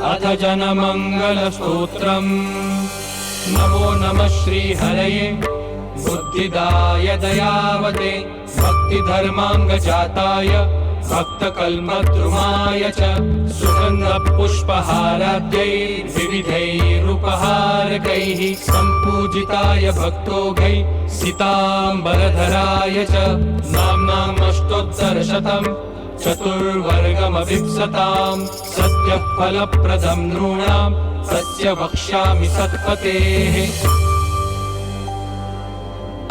अथ जनमङ्गलस्तोत्रम्। नमो नमः श्रीहरये बुद्धिदाय दयावते भक्तिधर्माङ्गजाताय भक्तकल्मद्रुमाय च सुगन्धपुष्पहाराद्यैर्विविधैरुपहारकैः सम्पूजिताय भक्तोघैः सीताम्बरधराय च नाम्नामष्टोत्तरशतम् चतुर्वर्गमभिप्सताम् सद्यः फलप्रदं नृणाम् तस्य वक्ष्यामि सत्पतेः।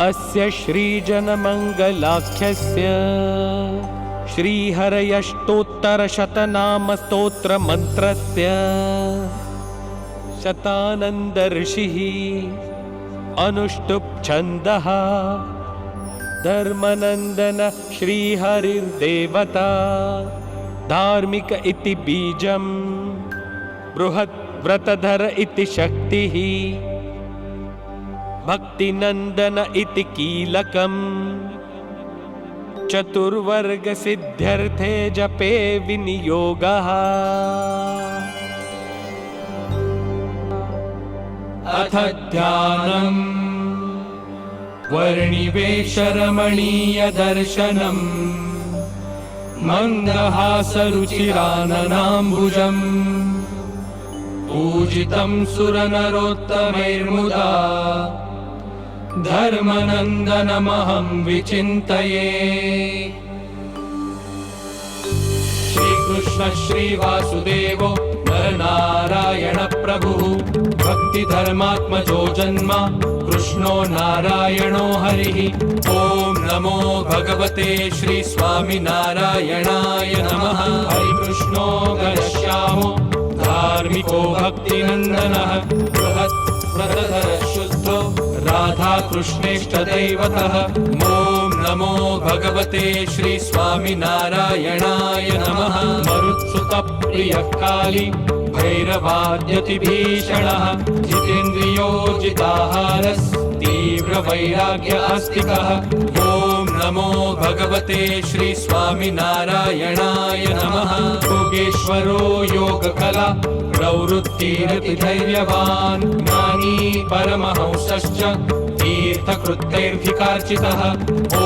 अस्य श्रीजनमङ्गलाख्यस्य श्रीहरयष्टोत्तरशतनामस्तोत्रमन्त्रस्य शतानन्दऋषिः अनुष्टुप् छन्दः धर्मनन्दन श्रीहरिर्देवता धार्मिक इति बीजं बृहत् व्रतधर इति शक्तिः भक्तिनन्दन इति कीलकम् चतुर्वर्गसिद्ध्यर्थे जपे विनियोगः। अथ ध्यानम् वर्णिवेशरमणीयदर्शनम् मन्दहासरुचिराननाम्बुजम् पूजितं सुरनरोत्तमैर्मुदा धर्मनन्दनमहं विचिन्तये। श्रीकृष्ण श्रीवासुदेवो नरनारायण प्रभुः भक्तिधर्मात्मजो जन्म कृष्णो नारायणो हरिः। ॐ नमो भगवते श्री स्वामिनारायणाय नमः। हरिकृष्णो घनश्यामो धार्मिको भक्तिनन्दनः बृहत् व्रतधर शुद्धो राधाकृष्णेष्टदैवतः। ॐ नमो भगवते श्री स्वामिनारायणाय नमः। मरुत्सुतप्रियः काली भैरवाद्यतिभीषणः जितेन्द्रियो जिताहारस्तीव्रवैराग्य आस्तिकः। ॐ नमो भगवते श्री स्वामिनारायणाय नमः। योगेश्वरो योगकला प्रवृत्तिरतिधैर्यवान् ज्ञानी परमहंसश्च तीर्थकृत्यैर्धिकार्चितः। ॐ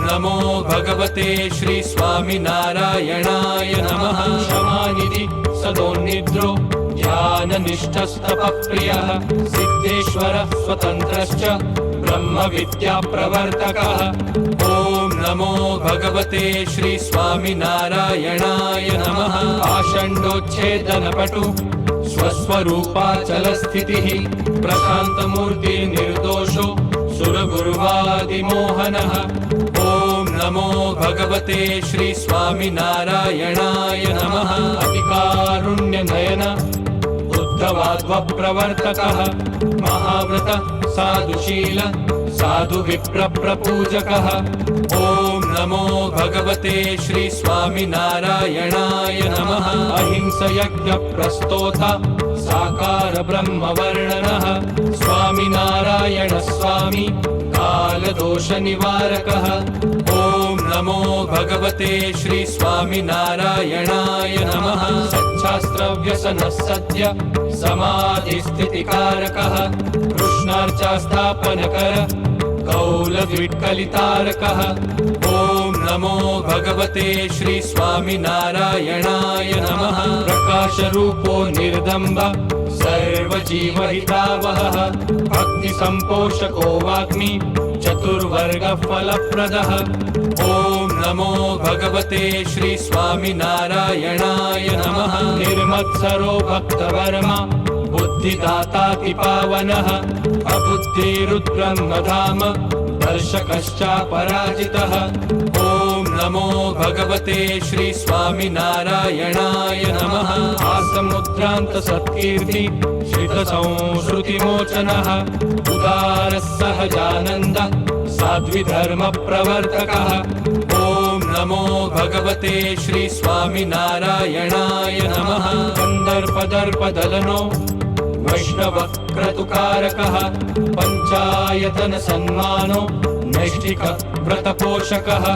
नमो भगवते श्री स्वामिनारायणाय नमः। क्षमानिधि सदोन्निद्रो ध्याननिष्ठस्तपप्रियः सिद्धेश्वरः स्वतन्त्रश्च ब्रह्मविद्याप्रवर्तकः। ॐ नमो भगवते श्री स्वामिनारायणाय नमः। आषण्डोच्छेदनपटु स्वस्वरूपाचलस्थितिः प्रशान्तमूर्तिर्निर्दोषो सुरगुरुवादिमोहनः। ॐ नमो भगवते श्री स्वामिनारायणाय नमः। अतिकारुण्यनयन बुद्धवाद्वप्रवर्तकः महाव्रत साधुशील साधुविप्रप्रपूजकः। ॐ नमो भगवते श्री स्वामिनारायणाय नमः। अहिंसयज्ञप्रस्तोता साकार ब्रह्मवर्णनः स्वामिनारायण स्वामी कालदोषनिवारकः। ॐ नमो भगवते श्री स्वामिनारायणाय नमः। सच्छास्त्रव्यसनः सद्य समाधिस्थितिकारकः कृष्णार्चास्थापनकर कौलद्विट्कलितारकः। ॐ नमो भगवते श्री स्वामिनारायणाय नमः। प्रकाशरूपो निर्दम्ब सर्वजीवहितावहः भक्तिसम्पोषको वाग्मी चतुर्वर्गफलप्रदः। ॐ नमो भगवते श्री स्वामिनारायणाय नमः। निर्मत्सरो भक्तवर्मा बुद्धिदातातिपावनः अबुद्धिरुद्ब्रह्मधाम दर्शकश्चापराजितः। ॐ नमो भगवते श्री स्वामिनारायणाय नमः। आसमुद्रान्तसत्कीर्ति श्रितसंश्रुतिमोचनः उदारः सहजानन्द साध्विधर्मप्रवर्तकः। ॐ नमो भगवते श्री स्वामिनारायणाय नमः। कन्दर्पदर्पदलनो वैष्णवक्रतुकारकः पञ्चायतन सन्मानो नैष्ठिक व्रतपोषकः। ॐ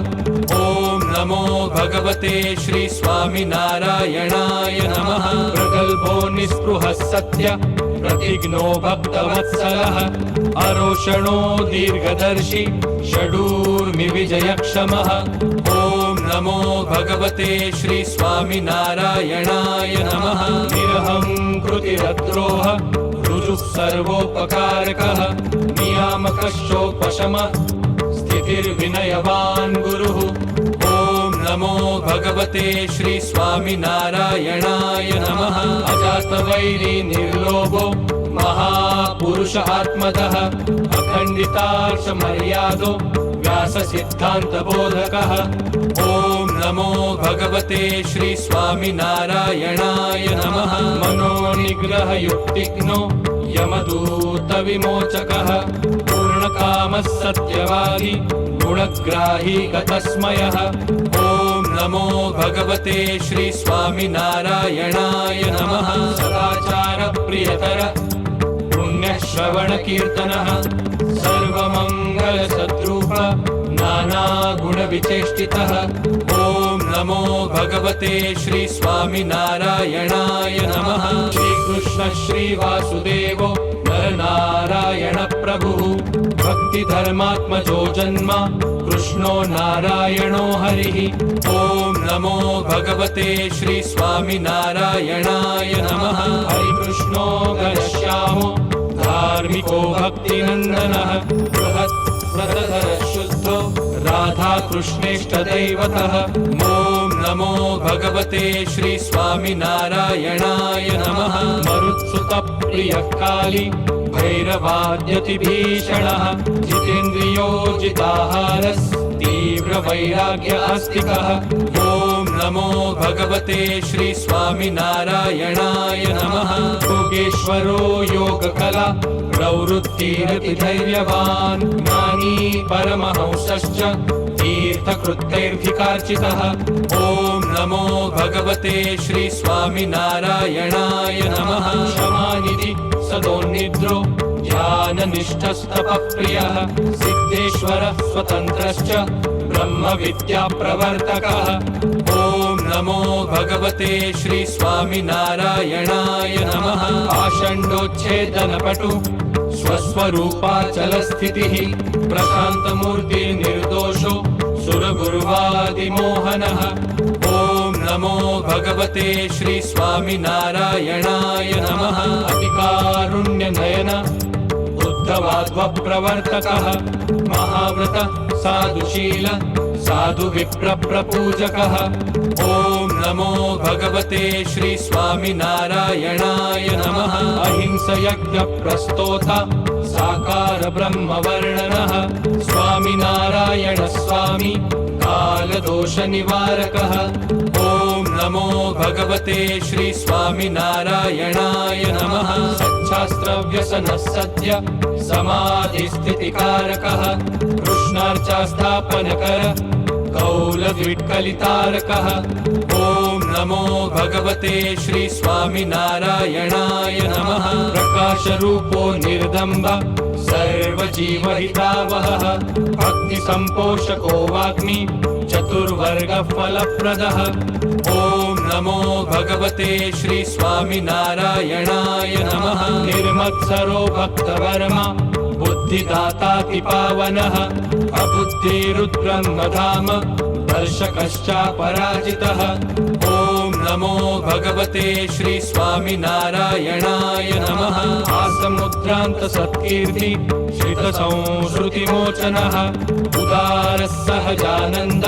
नमो भगवते श्री स्वामिनारायणाय नमः। प्रगल्भो निःस्पृहः सत्य प्रतिज्ञो भक्तवत्सलः अरोषणो दीर्घदर्शी षडूर्मि विजयक्षमः। ॐ नमो भगवते श्री स्वामिनारायणाय नमः। निरहङ्कृतिरद्रोह ऋजुः सर्वोपकारकः नियामकश्चोपशमः स्थितिर्विनयवान् गुरुः। ॐ नमो भगवते श्री स्वामिनारायणाय नमः। अजातवैरी निर्लोभो महापुरुष आत्मतः अखण्डितार्षमर्यादो व्याससिद्धान्तबोधकः। ॐ नमो भगवते श्री स्वामिनारायणाय नमः। मनोनिग्रहयुक्तिघ्नो यमदूतविमोचकः पूर्णकामः सत्यवादी गुणग्राही गतस्मयः। ॐ नमो भगवते श्री स्वामिनारायणाय नमः। सदाचारप्रियतर पुण्यश्रवणकीर्तनः सर्वमङ्गलसद्रूप नानागुणविचेष्टितः। ॐ नमो भगवते श्री स्वामिनारायणाय नमः। श्रीकृष्ण श्रीवासुदेवो नरनारायण प्रभुः भक्तिधर्मात्मजो जन्म कृष्णो नारायणो हरिः। ॐ नमो भगवते श्री स्वामिनारायणाय नमः। हरिकृष्णो घनश्यामो धार्मिको भक्तिनन्दनः बृहत्प्रदधर शुद्धो राधाकृष्णेष्टदैवतः। ॐ नमो भगवते श्री स्वामिनारायणाय नमः। मरुत्सुतप्रियः काली भैरवाद्यतिभीषणः जितेन्द्रियो जिताहारस् तीव्रवैराग्य आस्तिकः। ॐ नमो भगवते श्री स्वामिनारायणाय नमः। योगेश्वरो योगकला प्रवृत्तिरति धैर्यवान् ज्ञानी परमहंसश्च तीर्थकृत्यैर्धिकार्चितः। ॐ नमो भगवते श्री स्वामिनारायणाय नमः। क्षमानिधि सदोन्निद्रो ध्याननिष्ठस्तपःप्रियः सिद्धेश्वरः स्वतन्त्रश्च ब्रह्मविद्याप्रवर्तकः। ॐ नमो भगवते श्री स्वामिनारायणाय नमः। आषण्डोच्छेदनपटु स्वस्वरूपाचलस्थितिः प्रशान्तमूर्तिर्निर्दोषो सुरगुरुवादिमोहनः। ॐ नमो भगवते श्री स्वामिनारायणाय नमः। अतिकारुण्यनयन उद्धवाद्वप्रवर्तकः महाव्रत साधुशील साधुविप्रप्रपूजकः। ॐ नमो भगवते श्री स्वामिनारायणाय नमः। अहिंसयज्ञप्रस्तोता साकार ब्रह्मवर्णनः स्वामिनारायण स्वामी कालदोषनिवारकः। ॐ नमो भगवते श्री स्वामिनारायणाय नमः। सच्छास्त्रव्यसनः सद्य समाधिस्थितिकारकः कृष्णार्चास्थापनकर कौलद्विट्कलितारकः। ॐ नमो भगवते श्री स्वामिनारायणाय नमः। प्रकाशरूपो निर्दम्ब सर्वजीवहितावहः भक्तिसम्पोषको वाग्मी चतुर्वर्गफलप्रदः। ॐ नमो भगवते श्री स्वामिनारायणाय नमः। निर्मत्सरो भक्तवर्मा बुद्धिदाताति पावनः अबुद्धिरुद्ब्रह्मधाम दर्शकश्चापराजितः। ॐ नमो भगवते श्री स्वामिनारायणाय नमः। आसमुद्रान्तसत्कीर्ति श्रितसंश्रुतिमोचनः उदारः सहजानन्द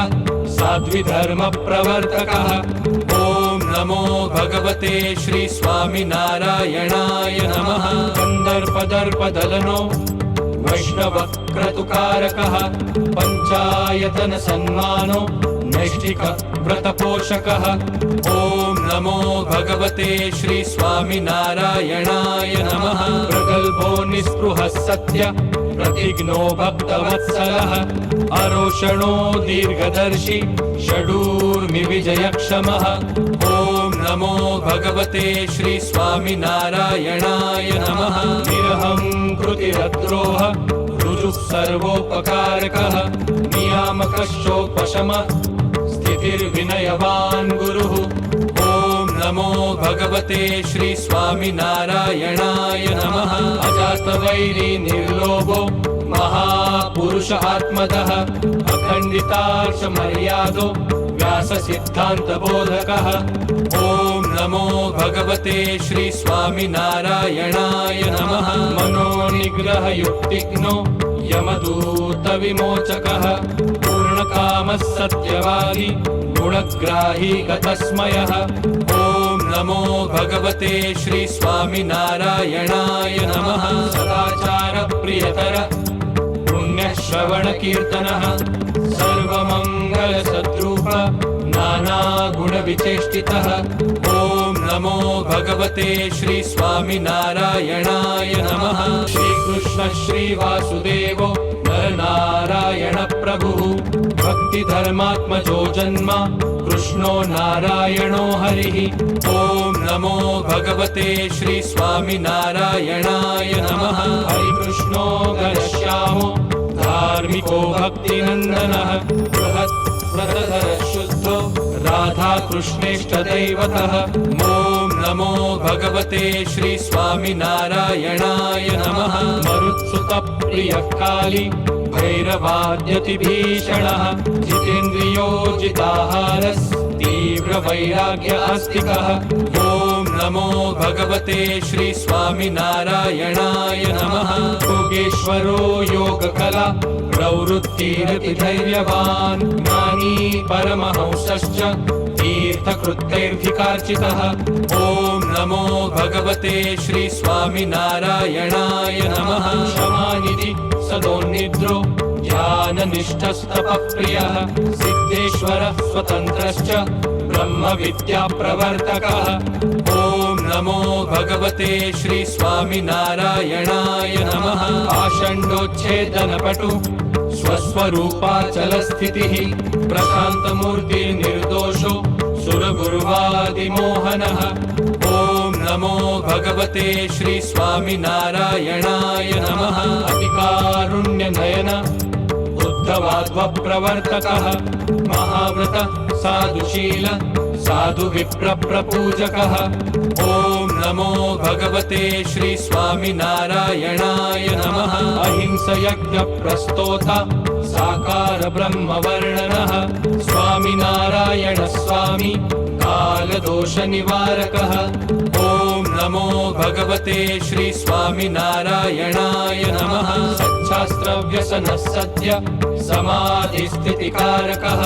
साध्विधर्मप्रवर्तकः। ॐ नमो भगवते श्री स्वामिनारायणाय नमः। कन्दर्पदर्पदलनो वैष्णवक्रतुकारकः पञ्चायतनसन्मानो नैष्ठिकव्रतपोषकः। ॐ नमो भगवते श्री स्वामिनारायणाय नमः। प्रगल्भो निःस्पृहः सत्य प्रतिज्ञो भक्तवत्सलः अरोषणो दीर्घदर्शी षडूर्मि विजयक्षमः। ॐ नमो भगवते श्री स्वामिनारायणाय नमः। निरहङ्कृतिरद्रोह ऋजुः सर्वोपकारकः नियामकश्चोपशमः स्थितिर्विनयवान् गुरुः। ॐ नमो भगवते श्री स्वामिनारायणाय नमः। अजातवैरी निर्लोभो महापुरुष आत्मदः अखण्डितार्षमर्यादो व्याससिद्धान्तबोधकः। ॐ नमो भगवते श्री स्वामिनारायणाय नमः। मनोनिग्रहयुक्तिघ्नो यमदूतविमोचकः पूर्णकामः सत्यवादी गुणग्राही गतस्मयः। ॐ नमो भगवते श्री स्वामिनारायणाय नमः। सदाचारप्रियतर पुण्यश्रवणकीर्तनः सर्वमङ्गलसद्रूप नानागुणविचेष्टितः। ॐ नमो भगवते श्री स्वामिनारायणाय नमः। श्रीकृष्ण श्रीवासुदेवो नरनारायण प्रभुः भक्तिधर्मात्मजो जन्म कृष्णो नारायणो हरिः। ॐ नमो भगवते श्री स्वामिनारायणाय नमः। हरिकृष्णो घनश्यामो धार्मिको भक्तिनन्दनः बृहत्व्रतधर शुद्धो राधाकृष्णेष्टदैवतः। ॐ नमो भगवते श्री स्वामिनारायणाय नमः। मरुत्सुतप्रियः काली भैरवाद्यतिभीषणः जितेन्द्रियो जिताहारस् तीव्रवैराग्य आस्तिकः। ॐ नमो भगवते श्री स्वामिनारायणाय नमः। योगेश्वरो योगकला प्रवृत्तिरतिधैर्यवान् ज्ञानी परमहंसश्च तीर्थकृत्यैर्धिकार्चितः। ॐ नमो भगवते श्री स्वामिनारायणाय नमः। क्षमानिधि सदोन्निद्रो ध्याननिष्ठस्तपप्रियः सिद्धेश्वरः स्वतन्त्रश्च ब्रह्मविद्याप्रवर्तकः। ॐ नमो भगवते श्री स्वामिनारायणाय नमः। आषण्डोच्छेदनपटु स्वस्वरूपाचलस्थितिः प्रशान्तमूर्तिर्निर्दोषो सुरगुरुवादिमोहनः। ॐ नमो भगवते श्री स्वामिनारायणाय नमः। अतिकारुण्यनयन उद्धवाद्वप्रवर्तकः महाव्रत साधुशील साधुविप्रप्रपूजकः। ॐ नमो भगवते श्री स्वामिनारायणाय नमः। अहिंसयज्ञप्रस्तोता साकार ब्रह्मवर्णनः स्वामिनारायण स्वामी कालदोषनिवारकः। ॐ नमो भगवते श्री स्वामिनारायणाय नमः। सच्छास्त्रव्यसनः सद्य समाधिस्थितिकारकः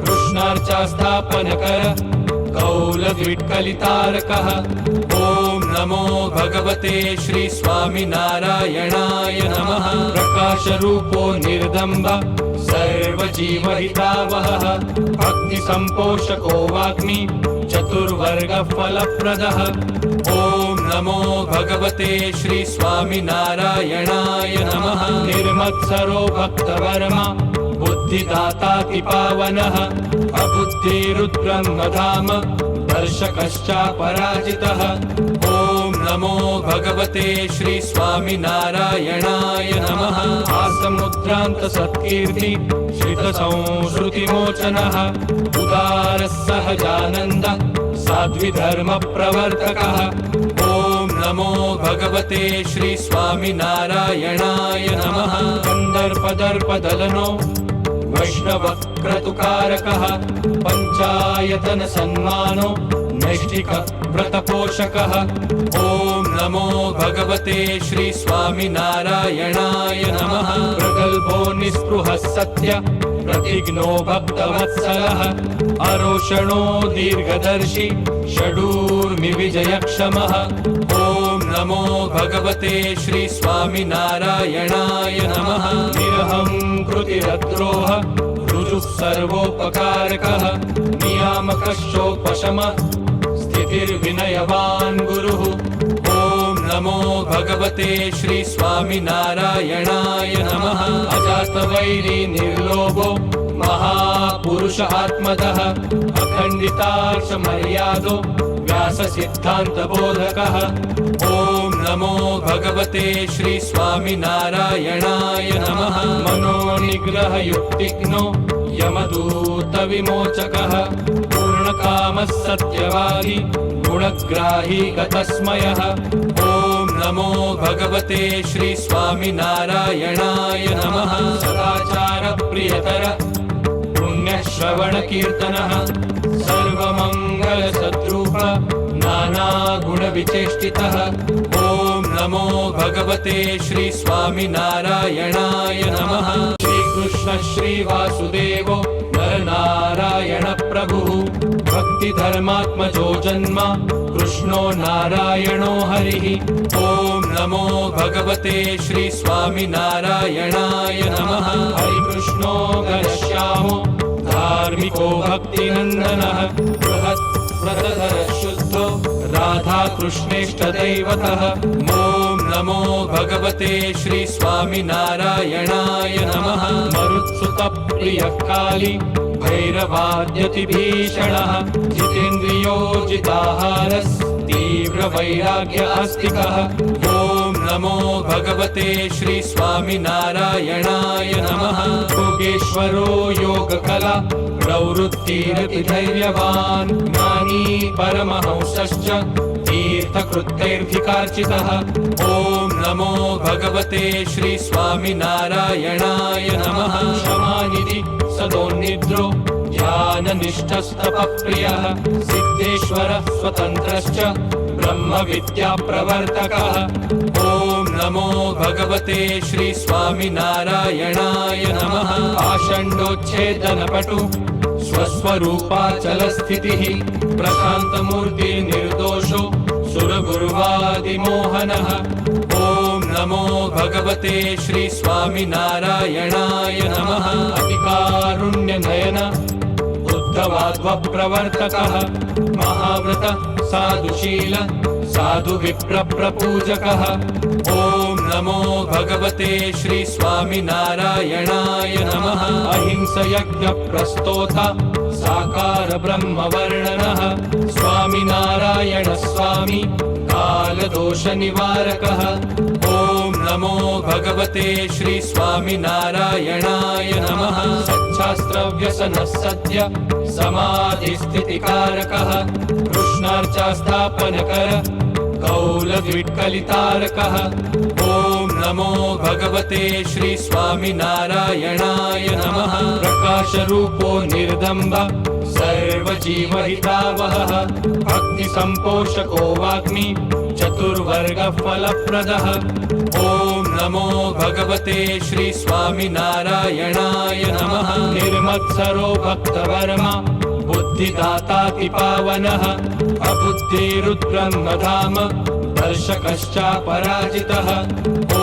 कृष्णार्चास्थापनकर कौलद्विट्कलितारकः। ॐ नमो भगवते श्री स्वामिनारायणाय नमः। प्रकाशरूपो निर्दम्ब सर्वजीवहितावहः भक्तिसम्पोषको वाग्मी चतुर्वर्गफलप्रदः। ॐ नमो भगवते श्री स्वामिनारायणाय नमः। निर्मत्सरो भक्तवर्मा बुद्धिदातातिपावनः अबुद्धिरुद्ब्रह्मधाम दर्शकश्चापराजितः। ॐ नमो भगवते श्री स्वामिनारायणाय नमः। आसमुद्रान्तसत्कीर्ति श्रितसंश्रुतिमोचनः उदारः सहजानन्द साध्विधर्मप्रवर्तकः। ॐ नमो भगवते श्री स्वामिनारायणाय नमः। कन्दर्पदर्पदलनो वैष्णवक्रतुकारकः पञ्चायतनसन्मानो नैष्ठिकव्रतपोषकः। ॐ नमो भगवते श्री स्वामिनारायणाय नमः। प्रगल्भो निःस्पृहः सत्य प्रतिघ्नो भक्तवत्सलः अरोषणो दीर्घदर्शी षडूर्मिविजयक्षमः। ॐ नमो भगवते श्री स्वामिनारायणाय नमः। निरहङ्कृतिरद्रोह ऋजुः सर्वोपकारकः नियामकश्चोपशमः स्थितिर्विनयवान् गुरुः। ॐ नमो भगवते श्री स्वामिनारायणाय नमः। अजातवैरी निर्लोभो महापुरुष आत्मदः अखण्डितार्षमर्यादो व्याससिद्धान्तबोधकः। ॐ नमो भगवते श्री स्वामिनारायणाय नमः। मनोनिग्रहयुक्तिघ्नो यमदूतविमोचकः पूर्णकामः सत्यवादी गुणग्राही गतस्मयः। ॐ नमो भगवते श्री स्वामिनारायणाय नमः। सदाचारप्रियतर पुण्यश्रवणकीर्तनः सर्वमङ्गलसद्रूप नानागुणविचेष्टितः। ॐ नमो भगवते श्री स्वामिनारायणाय नमः। श्रीकृष्ण श्रीवासुदेवो नरनारायण प्रभुः भक्तिधर्मात्मजो जन्म कृष्णो नारायणो हरिः। ॐ नमो भगवते श्री स्वामिनारायणाय नमः। हरिकृष्णो घनश्यामो धार्मिको भक्तिनन्दनः बृहत् व्रतधर शुद्धो राधाकृष्णेष्टदैवतः। ॐ नमो भगवते श्री स्वामिनारायणाय नमः। मरुत्सुतप्रियः भैरवाद्यतिभीषणः जितेन्द्रियो जिताहारस्तीव्रवैराग्य आस्तिकः। ॐ नमो भगवते श्री स्वामिनारायणाय नमः। योगेश्वरो योगकला प्रवृत्तिरति धैर्यवान् ज्ञानी परमहंसश्च तीर्थकृत्यैर्धिकार्चितः। ॐ नमो भगवते श्री स्वामिनारायणाय नमः। क्षमानिधि सदोन्निद्रो ध्याननिष्ठस्तपप्रियः सिद्धेश्वरः स्वतन्त्रश्च ब्रह्मविद्याप्रवर्तकः। ॐ नमो भगवते श्री स्वामिनारायणाय नमः। आषण्डोच्छेदनपटु स्वस्वरूपाचलस्थितिः प्रशान्तमूर्तिर्निर्दोषो सुरगुरुवादिमोहनः। ॐ नमो भगवते श्री स्वामिनारायणाय नमः। अतिकारुण्यनयन उद्धवाध्वप्रवर्तकः महाव्रत साधुशील साधुविप्रप्रपूजकः। ॐ नमो भगवते श्री स्वामिनारायणाय नमः। अहिंसयज्ञप्रस्तोता साकार ब्रह्मवर्णनः स्वामिनारायण स्वामी कालदोषनिवारकः। ॐ नमो भगवते श्री स्वामिनारायणाय नमः। सच्छास्त्रव्यसनः सद्य समाधिस्थितिकारकः कृष्णार्चास्थापनकर कौलद्विट्कलितारकः। ॐ नमो भगवते श्री स्वामिनारायणाय नमः। प्रकाशरूपो निर्दम्ब सर्वजीवहितावहः भक्तिसम्पोषको वाग्मी चतुर्वर्गफलप्रदः। ॐ नमो भगवते श्री स्वामिनारायणाय नमः। निर्मत्सरो भक्तवर्मा बुद्धिदातातिपावनः अबुद्धिरुद्ब्रह्मधाम दर्शकश्चापराजितः। ॐ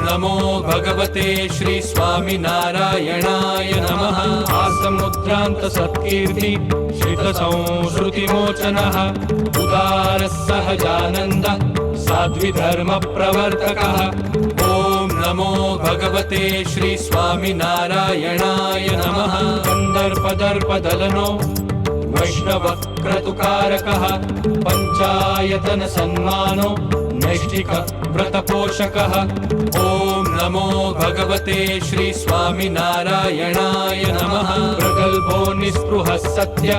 नमो भगवते श्री स्वामिनारायणाय नमः। आसमुद्रान्तसत्कीर्ति श्रितसंश्रुतिमोचनः उदारः सहजानन्द साध्विधर्मप्रवर्तकः। ॐ नमो भगवते श्री स्वामिनारायणाय नमः। कन्दर्पदर्पदलनो वैष्णवक्रतुकारकः पञ्चायतन सन्मानो नैष्ठिक व्रतपोषकः। ॐ नमो भगवते श्री स्वामिनारायणाय नमः। प्रगल्भो निःस्पृहः सत्य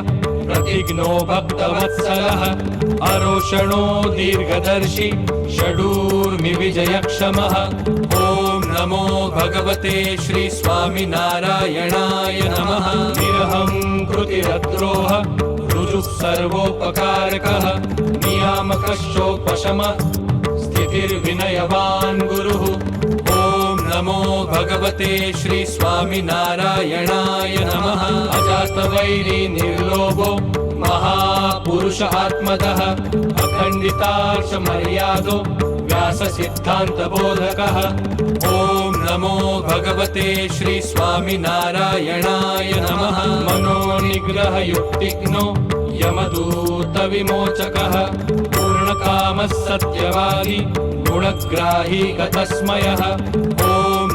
प्रतिज्ञो भक्तवत्सलः अरोषणो दीर्घदर्शी षडूर्मि विजयक्षमः। ॐ नमो भगवते श्री स्वामिनारायणाय नमः। निरहङ्कृतिरद्रोह ऋजुः सर्वोपकारकः नियामकश्चोपशमः स्थितिर्विनयवान् गुरुः। ॐ नमो भगवते श्री स्वामिनारायणाय नमः। अजातवैरी निर्लोभो महापुरुष आत्मदः अखण्डितार्षमर्यादो व्याससिद्धान्तबोधकः। ॐ नमो भगवते श्री स्वामिनारायणाय नमः। मनोनिग्रहयुक्तिघ्नो यमदूतविमोचकः पूर्णकामः सत्यवादी गुणग्राही गतस्मयः। ॐ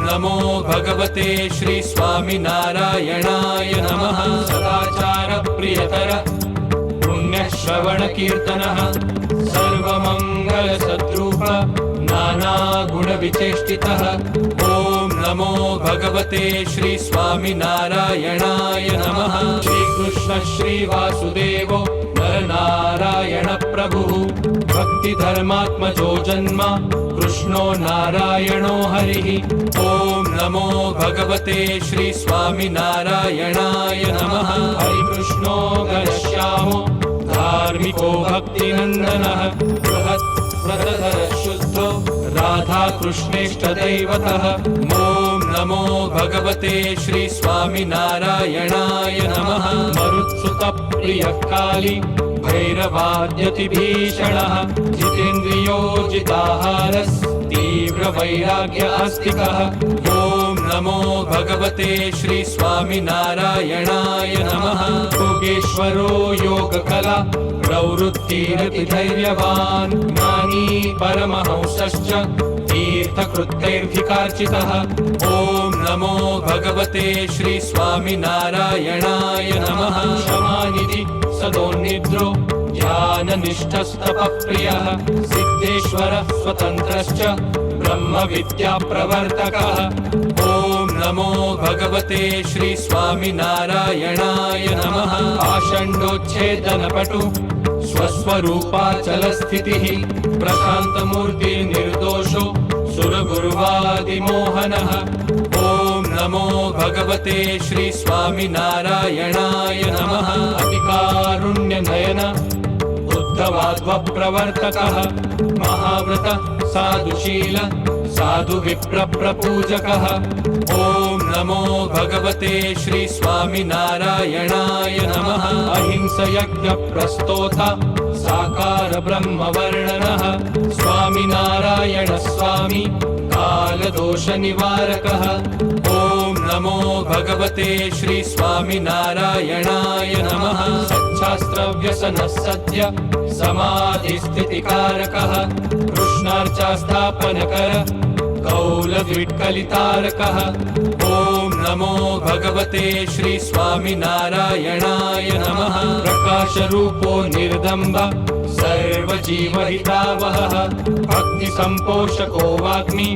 नमो भगवते श्री स्वामिनारायणाय नमः। सदाचारप्रियतर पुण्यश्रवणकीर्तनः सर्वमङ्गलसद्रूप नाना नानागुणविचेष्टितः। ॐ नमो भगवते श्री स्वामिनारायणाय नमः। श्रीकृष्ण श्रीवासुदेवो नरनारायण प्रभुः। भक्तिधर्मात्मजो जन्म कृष्णो नारायणो हरिः। ॐ नमो भगवते श्री स्वामिनारायणाय नमः। हरिकृष्णो घनश्यामो धार्मिको भक्तिनन्दनः। बृहत् व्रतधर शुद्धो राधा कृष्णेष्टदैवतः। ॐ नमो भगवते श्री स्वामिनारायणाय नमः। मरुत्सुतप्रियः काली भैरवाद्यतिभीषणः। जितेन्द्रियो जिताहारस् तीव्रवैराग्य आस्तिकः। ॐ नमो भगवते श्री स्वामिनारायणाय नमः। योगेश्वरो योगकला प्रवृत्तिरति धैर्यवान्। ज्ञानी परमहंसश्च तीर्थकृत्यैर्धिकार्चितः। ॐ नमो भगवते श्री स्वामिनारायणाय नमः। क्षमानिधि सदोन्निद्रो ध्याननिष्ठस्तपप्रियः। सिद्धेश्वरः स्वतन्त्रश्च ब्रह्मविद्याप्रवर्तकः। ॐ नमो भगवते श्री स्वामिनारायणाय नमः। आषण्डोच्छेदनपटु स्वस्वरूपाचलस्थितिः। प्रशान्तमूर्तिर्निर्दोषो सुरगुरुवादिमोहनः। ॐ नमो भगवते श्री स्वामिनारायणाय नमः। अतिकारुण्यनयन उद्धवाद्वप्रवर्तकः। महाव्रत साधुशील साधुविप्रप्रपूजकः। ॐ नमो भगवते श्री स्वामिनारायणाय नमः। अहिंसयज्ञप्रस्तोता साकार ब्रह्मवर्णनः। स्वामिनारायण स्वामी कालदोषनिवारकः। ॐ नमो भगवते श्री स्वामिनारायणाय नमः। सच्छास्त्रव्यसनः सद्य समाधिस्थितिकारकः। कृष्णार्चास्थापनकर कौलद्विट्कलितारकः। ॐ नमो भगवते श्री स्वामिनारायणाय नमः। प्रकाशरूपो निर्दम्ब सर्वजीवहितावहः। भक्तिसम्पोषको वाग्मी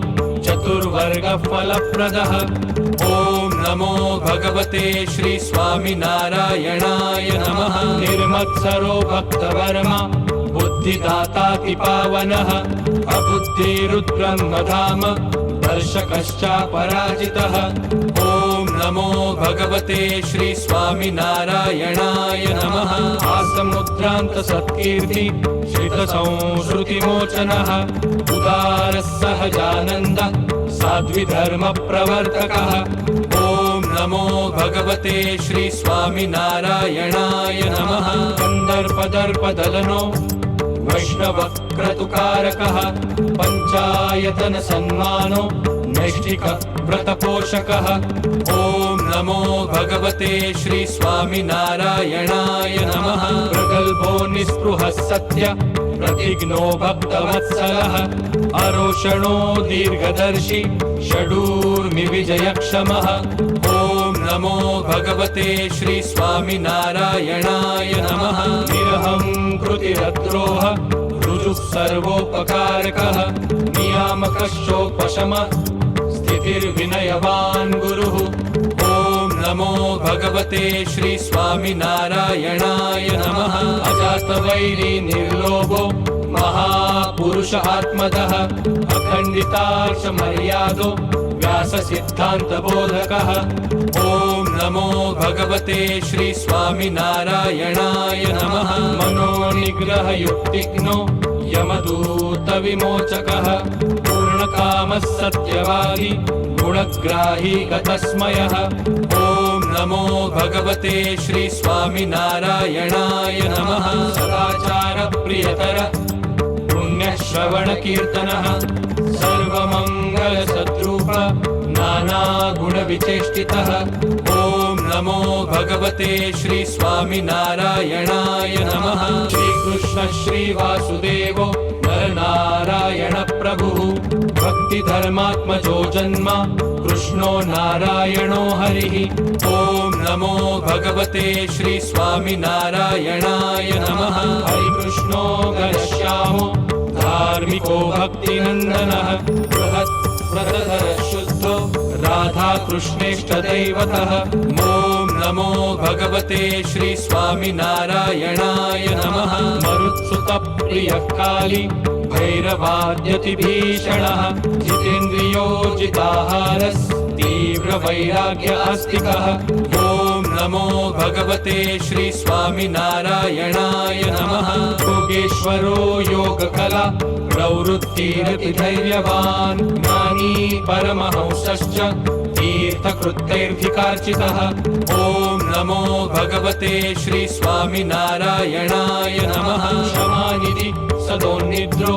चतुर्वर्गफलप्रदः। ॐ नमो भगवते श्री स्वामिनारायणाय नमः। निर्मत्सरो भक्तवर्मा बुद्धिदाताति पावनः। अबुद्धिरुद्ब्रह्मधाम दर्शकश्चापराजितः। ॐ नमो भगवते श्री स्वामिनारायणाय नमः। आसमुद्रान्तसत्कीर्ति श्रितसंश्रुतिमोचनः। उदारः सहजानन्द साध्विधर्मप्रवर्तकः। ॐ नमो भगवते श्री स्वामिनारायणाय नमः। कन्दर्पदर्पदलनो वैष्णवक्रतुकारकः। पञ्चायतन सन्मानो नैष्ठिकव्रतपोषकः। ॐ नमो भगवते श्री स्वामिनारायणाय नमः। प्रगल्भो निःस्पृहः सत्य प्रतिज्ञो भक्तवत्सलः। अरोषणो दीर्घदर्शी षडूर्मिविजयक्षमः। ॐ नमो भगवते श्री स्वामिनारायणाय नमः। निरहङ्कृतिरद्रोह ऋजुः सर्वोपकारकः। नियामकश्चोपशमः स्थितिर्विनयवान् गुरुः। ॐ नमो भगवते श्री स्वामिनारायणाय नमः। अजातवैरी निर्लोभो महापुरुष आत्मदः। अखण्डितार्षमर्यादो व्याससिद्धान्तबोधकः। ॐ नमो भगवते श्री स्वामिनारायणाय नमः। मनोनिग्रहयुक्तिघ्नो यमदूतविमोचकः। पूर्णकामः सत्यवादी गुणग्राही गतस्मयः। ॐ नमो भगवते श्री स्वामिनारायणाय नमः। सदाचारप्रियतर पुण्यश्रवणकीर्तनः। सर्वमङ्गलसद्रूप नानागुणविचेष्टितः। ॐ नमो भगवते श्री स्वामिनारायणाय नमः। श्रीकृष्ण श्रीवासुदेवो नरनारायण प्रभुः। भक्तिधर्मात्मजो जन्म कृष्णो नारायणो हरिः। ॐ नमो भगवते श्री स्वामिनारायणाय नमः। हरिकृष्णो घनश्यामो धार्मिको भक्तिनन्दनः बृहत् व्रतधरः शुद्धो राधाकृष्णेष्टदैवतः ॐ नमो भगवते श्री स्वामिनारायणाय नमः मरुत्सुतप्रियः काली भैरवाद्यतिभीषणः जितेन्द्रियो जिताहारस्तीव्रवैराग्य आस्तिकः ॐ नमो भगवते श्री स्वामिनारायणाय नमः योगेश्वरो योगकला प्रवृत्तिरति धैर्यवान् ज्ञानी परमहंसश्च तीर्थकृत्यैर्धिकार्चितः ॐ नमो भगवते श्री स्वामिनारायणाय नमः क्षमानिधि सदोन्निद्रो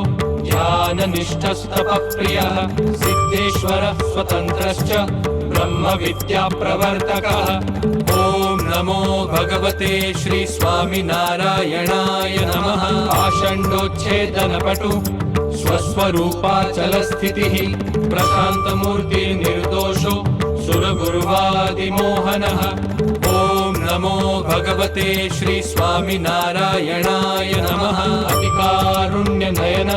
ध्याननिष्ठस्तपःप्रियः सिद्धेश्वरः स्वतन्त्रश्च ब्रह्मविद्याप्रवर्तकः ॐ नमो भगवते श्री स्वामिनारायणाय नमः आषण्डोच्छेदनपटु स्वस्वरूपाचलस्थितिः प्रशान्तमूर्तिर्निर्दोषो सुरगुरुवादिमोहनः ॐ नमो भगवते श्री स्वामिनारायणाय नमः अतिकारुण्यनयन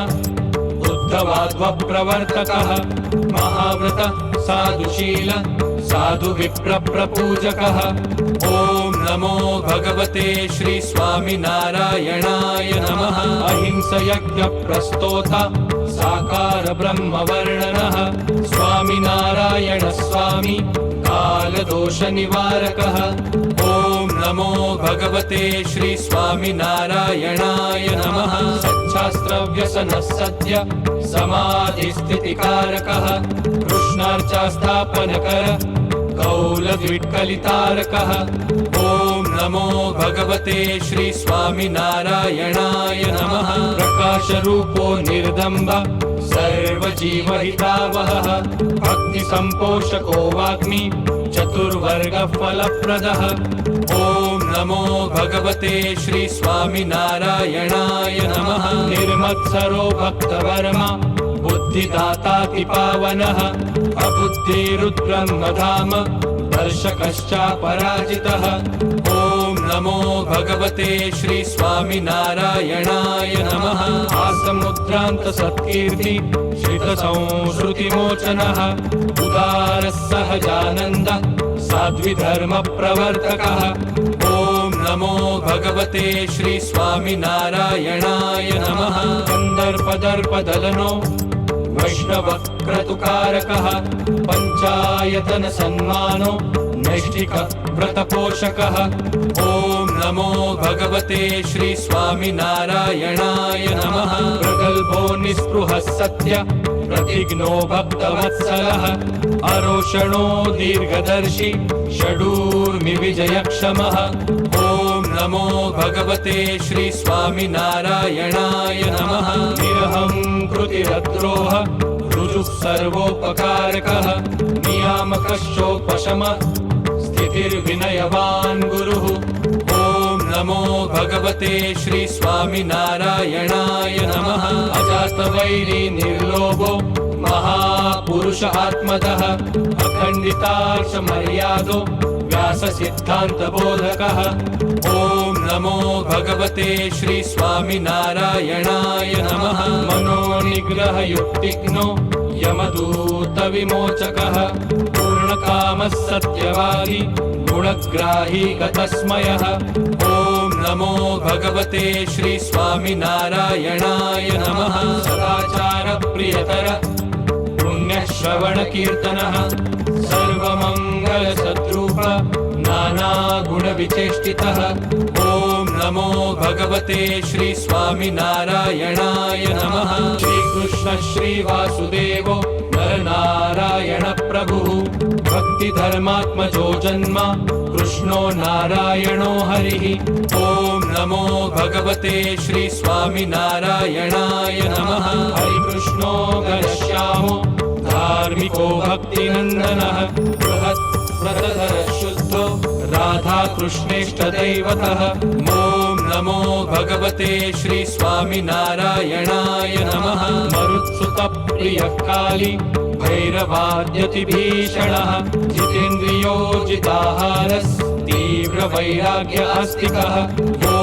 उद्धवाद्वप्रवर्तकः महाव्रत साधुशील साधुविप्रप्रपूजकः ॐ नमो भगवते श्री स्वामिनारायणाय नमः अहिंसयज्ञप्रस्तोता साकार ब्रह्मवर्णनः स्वामिनारायण स्वामी कालदोषनिवारकः ॐ नमो भगवते श्री स्वामिनारायणाय नमः सच्छास्त्रव्यसनः सद्य समाधिस्थितिकारकः कृष्णार्चास्थापनकर कौलद्विट्कलितारकः ॐ नमो भगवते श्री स्वामिनारायणाय नमः प्रकाशरूपो निर्दम्ब सर्वजीवहितावहः भक्तिसम्पोषको वाग्मी चतुर्वर्गफलप्रदः ॐ नमो भगवते श्री स्वामिनारायणाय नमः निर्मत्सरो भक्तवर्मा बुद्धिदातातिपावनः अबुद्धिरुद्ब्रह्मधाम दर्शकश्चापराजितः ॐ नमो भगवते श्री स्वामिनारायणाय नमः आसमुद्रान्तसत्कीर्ति श्रितसंश्रुतिमोचनः उदारः सहजानन्द साध्विधर्मप्रवर्तकः ॐ नमो भगवते श्री स्वामिनारायणाय नमः कन्दर्पदर्पदलनो वैष्णवक्रतुकारकः पञ्चायतन सन्मानो नैष्ठिक व्रतपोषकः ॐ नमो भगवते श्री स्वामिनारायणाय नमः प्रगल्भो निःस्पृहः सत्य प्रतिघ्नो भक्तवत्सलः अरोषणो दीर्घदर्शी षडूर्मिविजयक्षमः ॐ नमो भगवते श्री स्वामिनारायणाय नमः निरहङ्कृतिरद्रोह ऋजुः सर्वोपकारकः नियामकश्चोपशमः स्थितिर्विनयवान् गुरुः ॐ नमो भगवते श्री स्वामिनारायणाय नमः अजातवैरी निर्लोभो महापुरुष आत्मदः अखण्डितार्षमर्यादो व्याससिद्धान्तबोधकः ॐ नमो भगवते श्री स्वामिनारायणाय नमः मनोनिग्रहयुक्तिघ्नो यमदूतविमोचकः पूर्णकामः सत्यवादी गुणग्राही गतस्मयः ॐ नमो भगवते श्री स्वामिनारायणाय नमः सदाचारप्रियतर पुण्यश्रवणकीर्तनः सर्वमङ्गलसद्रूप नानागुणविचेष्टितः ॐ नमो भगवते श्री स्वामिनारायणाय नमः श्रीकृष्ण श्रीवासुदेवो नरनारायण प्रभुः भक्तिधर्मात्मजो जन्म कृष्णो नारायणो हरिः ॐ नमो भगवते श्री स्वामिनारायणाय नमः हरिकृष्णो घनश्यामो धार्मिको भक्तिनन्दनः बृहत् व्रतधरः शुद्धो राधाकृष्णेष्टदैवतः ॐ नमो भगवते श्री स्वामिनारायणाय नमः मरुत्सुतप्रियः काली भैरवाद्यतिभीषणः जितेन्द्रियो जिताहारस्तीव्रवैराग्य आस्तिकः ॐ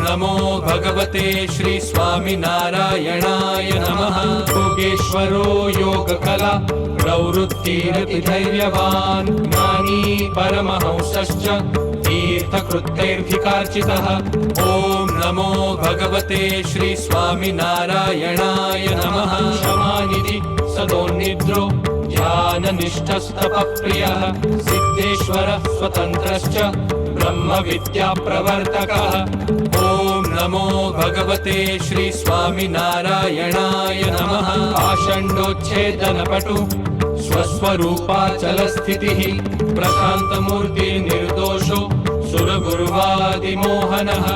नमो भगवते श्री स्वामिनारायणाय नमः। योगेश्वरो योगकला प्रवृत्तिरति धैर्यवान् ज्ञानी परमहंसश्च तीर्थकृत्यैर्धिकार्चितः। ॐ नमो भगवते श्री स्वामिनारायणाय नमः। क्षमानिधि सदोन्निद्रो ध्याननिष्ठस्तपप्रियः सिद्धेश्वरः स्वतन्त्रश्च ब्रह्मविद्याप्रवर्तकः। ॐ नमो भगवते श्री स्वामिनारायणाय नमः। आषण्डोच्छेदनपटु स्वस्वरूपाचलस्थितिः प्रशान्तमूर्तिर्निर्दोषो सुरगुरुवादिमोहनः।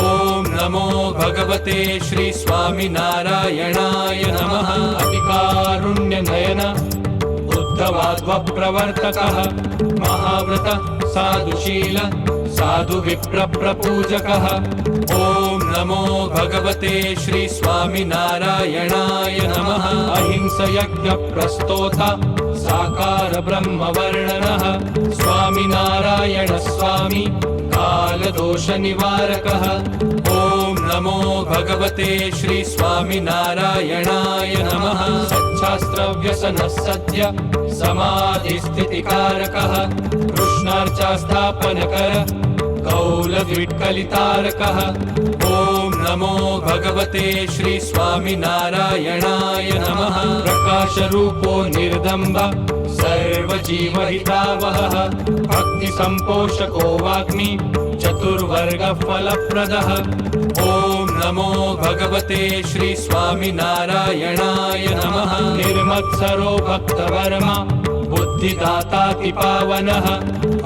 ॐ नमो भगवते श्री स्वामिनारायणाय नमः। अतिकारुण्यनयन उद्धवाद्वप्रवर्तकः महाव्रत साधुशील साधुविप्रप्रपूजकः। ॐ नमो भगवते श्री स्वामिनारायणाय नमः। अहिंसयज्ञप्रस्तोता साकार ब्रह्मवर्णनः स्वामिनारायण स्वामी कालदोषनिवारकः। ॐ नमो भगवते श्री स्वामिनारायणाय नमः। सच्छास्त्रव्यसनः सद्य समाधिस्थितिकारकः कृष्णार्चास्थापनकर कौलद्विट्कलितारकः। ॐ नमो भगवते श्री स्वामिनारायणाय नमः। प्रकाशरूपो निर्दम्ब सर्वजीवहितावहः भक्तिसम्पोषको वाग्मी चतुर्वर्गफलप्रदः। ॐ नमो भगवते श्री स्वामिनारायणाय नमः। निर्मत्सरो भक्तवर्मा बुद्धिदातातिपावनः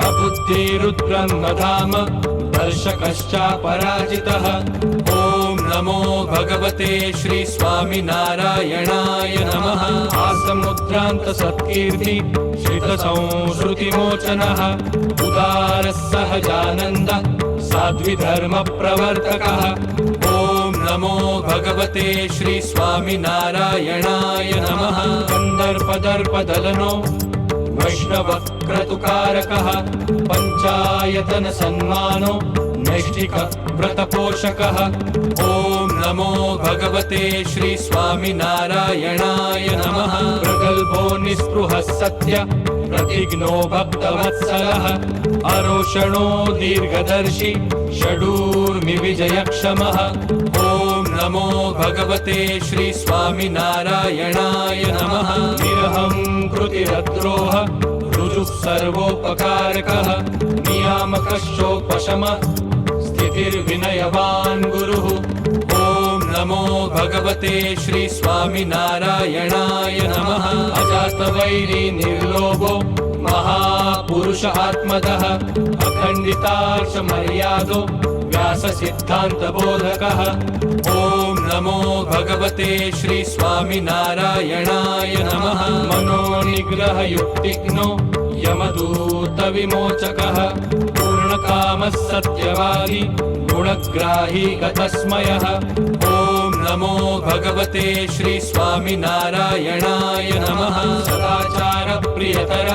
अबुद्धिरुद्ब्रह्मधाम दर्शकश्चापराजितः। ॐ नमो भगवते श्री स्वामिनारायणाय नमः। आसमुद्रान्तसत्कीर्ति श्रितसंश्रुतिमोचनः उदारः सहजानन्द साध्विधर्मप्रवर्तकः। ॐ नमो भगवते श्री स्वामिनारायणाय नमः। कन्दर्पदर्पदलनो वैष्णवक्रतुकारकः पञ्चायतन सन्मानो नैष्ठिक व्रतपोषकः। ॐ नमो भगवते श्री स्वामिनारायणाय नमः। प्रगल्भो निःस्पृहः सत्य प्रतिज्ञो भक्तवत्सलः अरोषणो दीर्घदर्शी षडूर्मि विजयक्षमः। ॐ नमो भगवते श्री स्वामिनारायणाय नमः। निरहङ्कृतिरद्रोह ऋजुः सर्वोपकारकः नियामकश्चोपशम स्थितिर्विनयवान् गुरुः। ॐ नमो भगवते श्री स्वामिनारायणाय नमः। अजातवैरी निर्लोभो महापुरुष आत्मदः अखण्डितार्षमर्यादो व्याससिद्धान्तबोधकः। ॐ नमो भगवते श्री स्वामिनारायणाय नमः। मनोनिग्रहयुक्तिघ्नो यमदूतविमोचकः पूर्णकामः सत्यवादी गुणग्राही गतस्मयः। ॐ नमो भगवते श्री स्वामिनारायणाय नमः। सदाचारप्रियतर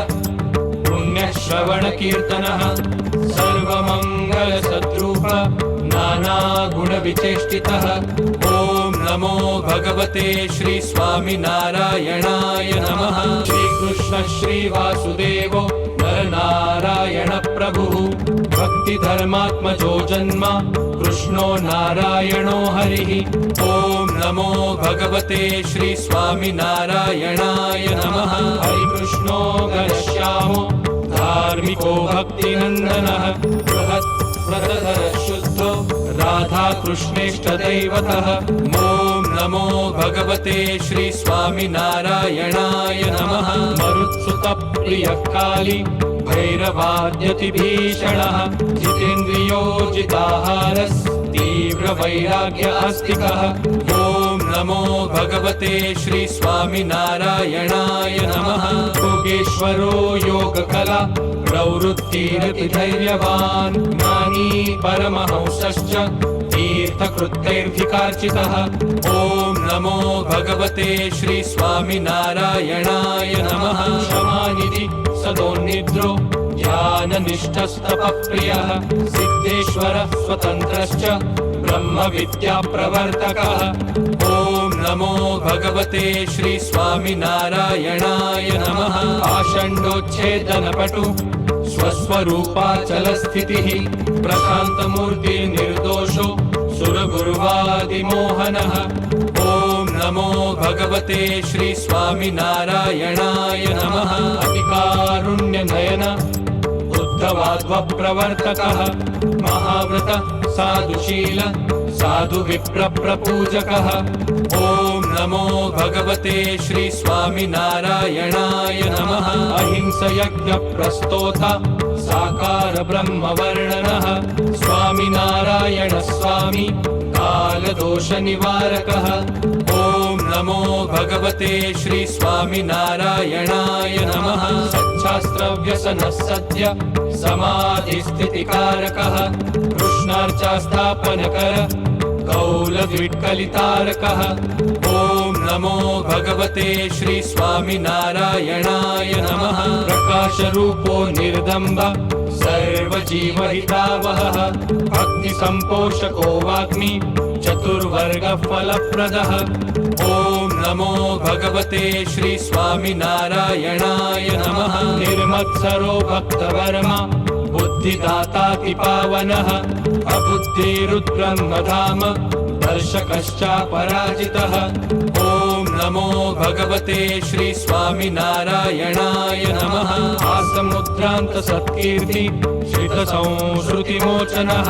पुण्यश्रवणकीर्तनः सर्वमङ्गलसद्रूप नानागुणविचेष्टितः। ॐ नमो भगवते श्री स्वामिनारायणाय नमः। श्रीकृष्ण श्रीवासुदेवो नरनारायण प्रभुः भक्तिधर्मात्मजो जन्म कृष्णो नारायणो हरिः। ॐ नमो भगवते श्री स्वामिनारायणाय नमः। हरिकृष्णो घनश्यामो धार्मिको भक्तिनन्दनः बृहत् व्रतधर शुद्धो राधाकृष्णेष्टदैवतः। ॐ नमो भगवते श्री स्वामिनारायणाय नमः। मरुत्सुतप्रियः काली भैरवाद्यतिभीषणः जितेन्द्रियो जिताहारस्तीव्रवैराग्य आस्तिकः। ॐ नमो भगवते श्री स्वामिनारायणाय नमः। योगेश्वरो योगकला प्रवृत्तिरति धैर्यवान् ज्ञानी परमहंसश्च तीर्थकृत्यैर्धिकार्चितः। ॐ नमो भगवते श्री स्वामिनारायणाय नमः। क्षमानिधि सदोन्निद्रो ध्याननिष्ठस्तपप्रियः सिद्धेश्वरः स्वतन्त्रश्च ब्रह्मविद्याप्रवर्तकः। ॐ नमो भगवते श्री स्वामिनारायणाय नमः। आषण्डोच्छेदनपटु स्वस्वरूपाचलस्थितिः प्रशान्तमूर्तिर्निर्दोषो सुरगुरुवादिमोहनः। ॐ नमो भगवते श्री स्वामिनारायणाय नमः। अतिकारुण्यनयन उद्धवाद्वप्रवर्तकः महाव्रत साधुशील साधुविप्रप्रपूजकः। ॐ नमो भगवते श्री स्वामिनारायणाय नमः। अहिंसयज्ञप्रस्तोता साकार ब्रह्मवर्णनः स्वामिनारायण स्वामी कालदोषनिवारकः। ॐ नमो भगवते श्री स्वामिनारायणाय नमः। सच्छास्त्रव्यसनः सद्य समाधिस्थितिकारकः कृष्णार्चास्थापनकर कौलद्विट्कलितारकः। ॐ नमो भगवते श्री स्वामिनारायणाय नमः। प्रकाशरूपो निर्दम्ब सर्वजीवहितावहः भक्तिसम्पोषको वाग्मी चतुर्वर्गफलप्रदः। ॐ नमो भगवते श्री स्वामिनारायणाय नमः। निर्मत्सरो भक्तवर्मा बुद्धिदाताति पावनः अबुद्धिरुद्ब्रह्मधाम दर्शकश्चापराजितः। ॐ नमो भगवते श्री स्वामिनारायणाय नमः। आसमुद्रान्तसत्कीर्ति श्रितसंश्रुतिमोचनः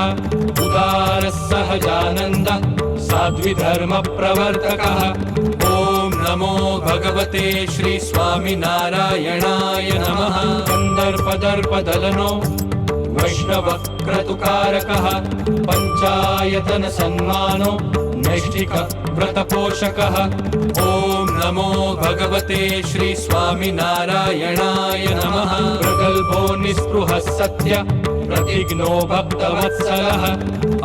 उदारः सहजानन्द साध्विधर्मप्रवर्तकः। ॐ नमो भगवते श्री स्वामिनारायणाय नमः। कन्दर्पदर्पदलनो वैष्णवक्रतुकारकः पञ्चायतनसन्मानो नैष्ठिकव्रतपोषकः। ॐ नमो भगवते श्री स्वामिनारायणाय नमः। प्रगल्भो निःस्पृहः सत्य प्रतिघ्नो भक्तवत्सलः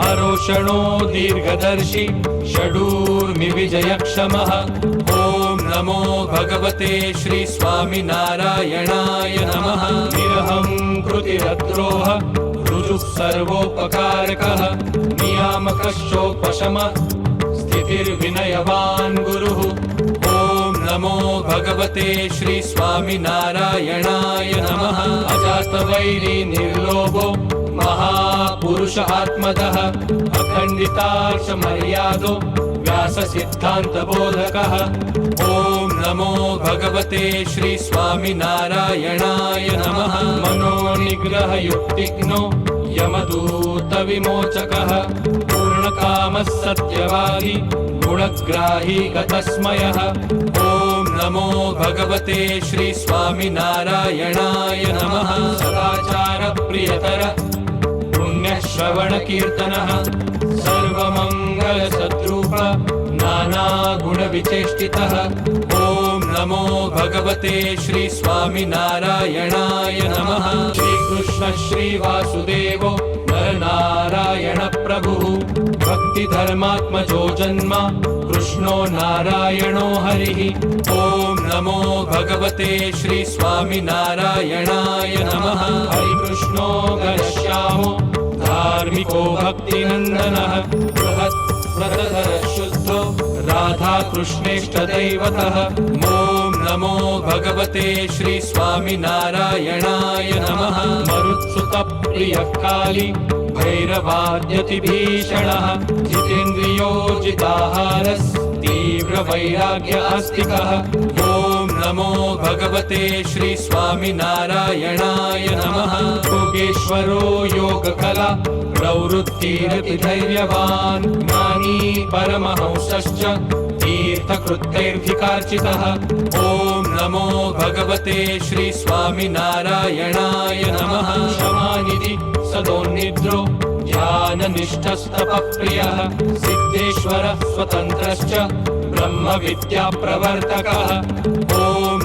अरोषणो दीर्घदर्शी षडूर्मिविजयक्षमः। ॐ नमो भगवते श्री स्वामिनारायणाय नमः। निरहङ्कृतिरद्रोह ऋजुः सर्वोपकारकः नियामकश्चोपशमः स्थितिर्विनयवान् गुरुः। ॐ नमो भगवते श्री स्वामिनारायणाय नमः। अजातवैरी निर्लोभो महापुरुष आत्मदः अखण्डितार्षमर्यादो व्याससिद्धान्तबोधकः। ॐ नमो भगवते श्री स्वामिनारायणाय नमः। मनोनिग्रहयुक्तिघ्नो यमदूतविमोचकः पूर्णकामः सत्यवादी गुणग्राही गतस्मयः। ॐ नमो भगवते श्री स्वामिनारायणाय नमः। सदाचारप्रियतर पुण्यश्रवणकीर्तनः सर्वमङ्गलसद्रूप नानागुणविचेष्टितः। ॐ नमो भगवते श्री स्वामिनारायणाय नमः। श्रीकृष्ण श्रीवासुदेवो नरनारायण प्रभुः भक्तिधर्मात्मजो जन्म कृष्णो नारायणो हरिः। ॐ नमो भगवते श्री स्वामिनारायणाय नमः। हरिकृष्णो घनश्यामो धार्मिको भक्तिनन्दनः बृहत्व्रतधर शुद्धो राधाकृष्णेष्टदैवतः। ॐ नमो भगवते श्री स्वामिनारायणाय नमः। मरुत्सुतप्रियः काली भैरवाद्यतिभीषणः जितेन्द्रियो जिताहारस् तीव्रवैराग्य आस्तिकः। ॐ नमो भगवते श्री स्वामिनारायणाय नमः। योगेश्वरो योगकला प्रवृत्तिरति धैर्यवान् ज्ञानी परमहंसश्च तीर्थकृत्यैर्धिकार्चितः। ॐ नमो भगवते श्री स्वामिनारायणाय नमः। क्षमानिधि सदोन्निद्रो ध्याननिष्ठस्तपःप्रियः सिद्धेश्वरः स्वतन्त्रश्च ब्रह्मविद्याप्रवर्तकः। ॐ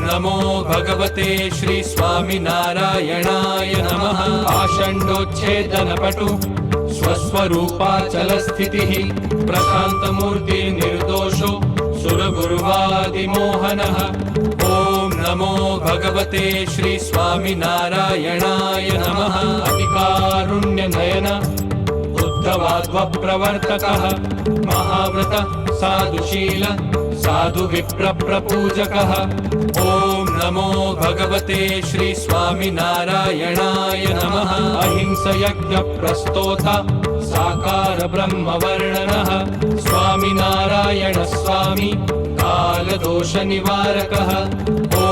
नमो भगवते श्री स्वामिनारायणाय नमः। आषण्डोच्छेदनपटु स्वस्वरूपाचलस्थितिः प्रशान्तमूर्तिर्निर्दोषो सुरगुरुवादिमोहनः। ॐ नमो भगवते श्री स्वामिनारायणाय नमः। अतिकारुण्यनयन बुद्धवाद्वप्रवर्तकः महाव्रत साधुशील साधुविप्रप्रपूजकः ॐ नमो भगवते श्री स्वामिनारायणाय नमः अहिंसयज्ञप्रस्तोता साकार ब्रह्मवर्णनः स्वामिनारायण स्वामी कालदोषनिवारकः ॐ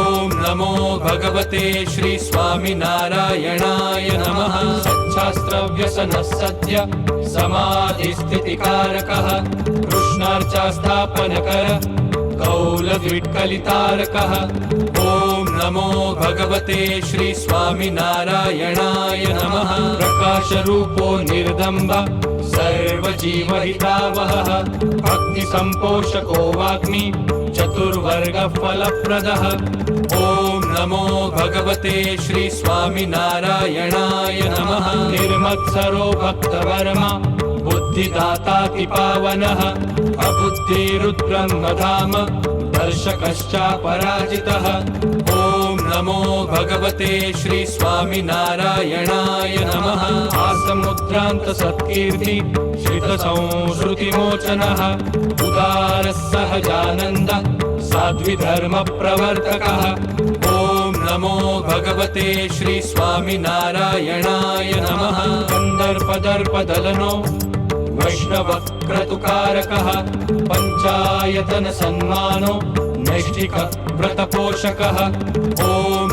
नमो भगवते श्री स्वामिनारायणाय नमः सच्छास्त्रव्यसनः सद्य समाधिस्थितिकारकः कृष्णार्चास्थापनकर कौलद्विट्कलितारकः ॐ नमो भगवते श्री स्वामिनारायणाय नमः प्रकाशरूपो निर्दम्ब सर्वजीवहितावहः भक्तिसम्पोषको वाग्मी चतुर्वर्गफलप्रदः ॐ नमो भगवते श्री स्वामिनारायणाय नमः निर्मत्सरो भक्तवर्मा बुद्धिदाताति पावनः अबुद्धिरुद्ब्रह्मधाम दर्शकश्चापराजितः ॐ नमो भगवते श्री स्वामिनारायणाय नमः आसमुद्रान्तसत्कीर्ति श्रितसंश्रुतिमोचनः उदारः सहजानन्द साध्विधर्मप्रवर्तकः ॐ नमो भगवते श्री स्वामिनारायणाय नमः कन्दर्पदर्पदलनो वैष्णवक्रतुकारकः पञ्चायतनसन्मानो नैष्ठिकव्रतपोषकः ॐ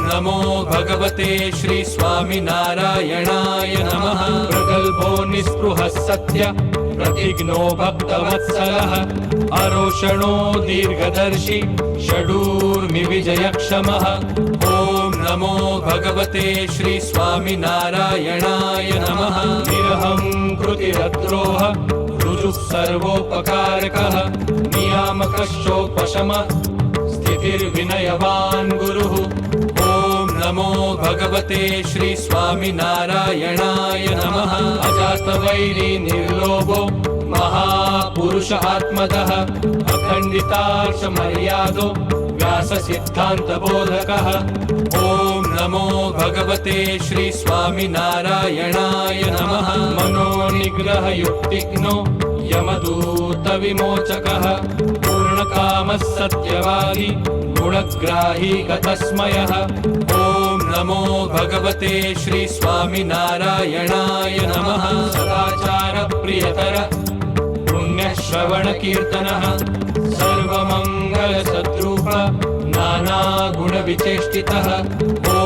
नमो भगवते श्री स्वामिनारायणाय नमः प्रगल्भो निःस्पृहः सत्य प्रतिघ्नो भक्तवत्सलः अरोषणो दीर्घदर्शी षडूर्मिविजयक्षमः ॐ नमो भगवते श्री स्वामिनारायणाय नमः निरहङ्कृतिरद्रोह ऋजुः सर्वोपकारकः नियामकश्चोपशमः स्थितिर्विनयवान् गुरुः ॐ नमो भगवते श्री स्वामिनारायणाय नमः अजातवैरी निर्लोभो महापुरुष आत्मदः अखण्डितार्षमर्यादो व्याससिद्धान्तबोधकः ॐ नमो भगवते श्री स्वामिनारायणाय नमः मनोनिग्रहयुक्तिघ्नो यमदूतविमोचकः पूर्णकामः सत्यवादी गुणग्राही गतस्मयः ॐ नमो भगवते श्री स्वामिनारायणाय नमः सदाचारप्रियतर पुण्यश्रवणकीर्तनः सर्वमङ्गलसद्रूप नानागुणविचेष्टितः ॐ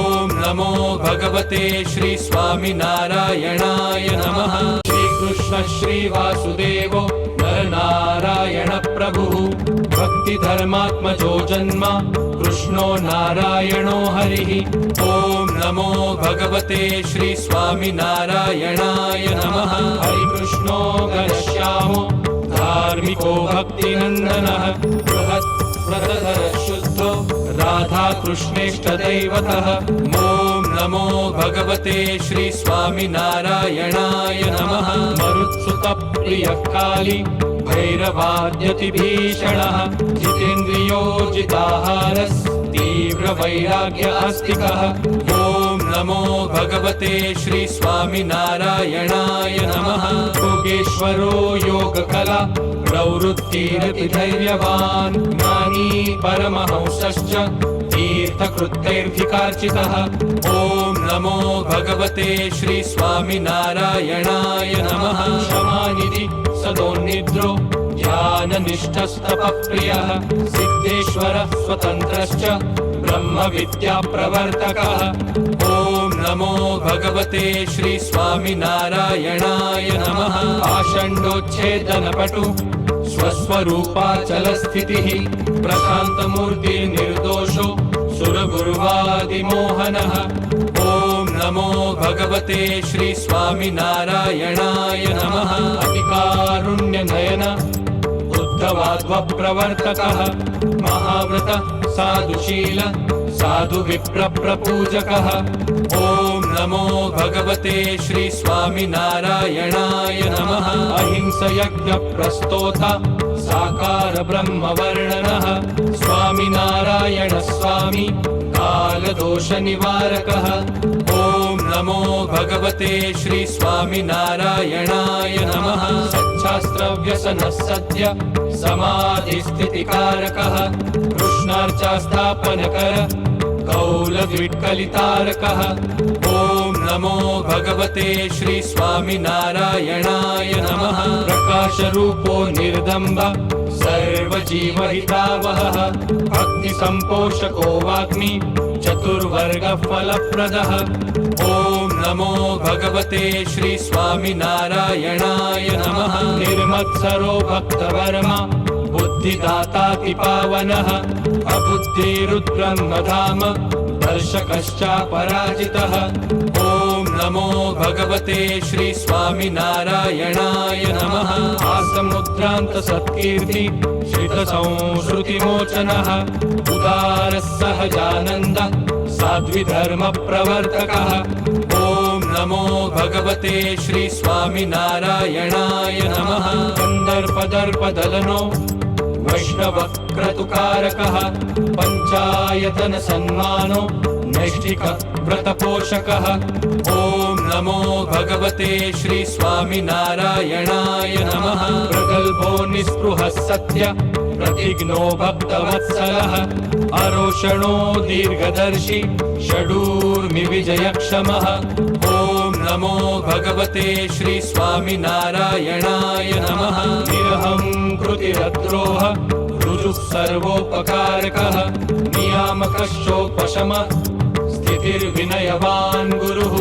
नमो भगवते श्री स्वामिनारायणाय नमः श्रीकृष्ण श्रीवासुदेवो नरनारायण प्रभुः भक्तिधर्मात्मजो जन्म कृष्णो नारायणो हरिः ॐ नमो भगवते श्री स्वामिनारायणाय नमः हरिकृष्णो घनश्यामो धार्मिको भक्तिनन्दनः बृहत् व्रतधर शुद्धो राधाकृष्णेष्टदैवतः ॐ नमो भगवते श्री स्वामिनारायणाय नमः मरुत्सुतप्रियः काली भैरवाद्यतिभीषणः जितेन्द्रियो जिताहारस् तीव्रवैराग्य आस्तिकः ॐ नमो भगवते श्री स्वामिनारायणाय नमः योगेश्वरो योगकला प्रवृत्तिरपि धैर्यवान् ज्ञानी परमहंसश्च तीर्थकृत्यैर्धिकार्चितः ॐ नमो भगवते श्री स्वामिनारायणाय नमः क्षमानिधि सदोन्निद्रो ध्याननिष्ठस्तपःप्रियः सिद्धेश्वरः स्वतन्त्रश्च ब्रह्मविद्याप्रवर्तकः ॐ नमो भगवते श्री स्वामिनारायणाय नमः आषण्डोच्छेदनपटु स्वस्वरूपाचलस्थितिः प्रशान्तमूर्तिर्निर्दोषो सुरगुरुवादिमोहनः ॐ नमो भगवते श्री स्वामिनारायणाय नमः अतिकारुण्यनयन बुद्धवाद्वप्रवर्तकः महाव्रत साधुशील साधुविप्रप्रपूजकः ॐ नमो भगवते श्री स्वामिनारायणाय नमः अहिंसयज्ञप्रस्तोता साकार ब्रह्मवर्णनः स्वामिनारायण स्वामी कालदोषनिवारकः ॐ नमो भगवते श्री स्वामिनारायणाय नमः शास्त्रव्यसनः सद्य समाधिस्थितिकारकः कृष्णार्चास्थापनकर कौलविट्कलितारकः ॐ नमो भगवते श्री स्वामिनारायणाय नमः प्रकाशरूपो निर्दम्ब सर्वजीवहितावहः भक्तिसम्पोषको वाग्मी चतुर्वर्गफलप्रदः ॐ नमो भगवते श्री स्वामिनारायणाय नमः निर्मत्सरो भक्तवर्मा बुद्धिदाताति पावनः अबुद्धिरुद्ब्रह्मधाम दर्शकश्चापराजितः ॐ नमो भगवते श्री स्वामिनारायणाय नमः आसमुद्रान्तसत्कीर्ति श्रितसंश्रुतिमोचनः उदारः सहजानन्द साध्विधर्मप्रवर्तकः ॐ नमो भगवते श्री स्वामिनारायणाय नमः कन्दर्पदर्पदलनो वैष्णवक्रतुकारकः पञ्चायतनसन्मानो नैष्ठिकव्रतपोषकः ॐ नमो भगवते श्री स्वामिनारायणाय नमः प्रगल्भो निःस्पृहः सत्य प्रतिघ्नो भक्तवत्सलः अरोषणो दीर्घदर्शी षडूर्मिविजयक्षमः ॐ नमो भगवते श्री स्वामिनारायणाय नमः निरहङ्कृतिरद्रोह ऋजुः सर्वोपकारकः नियामकश्चोपशमः स्थितिर्विनयवान् गुरुः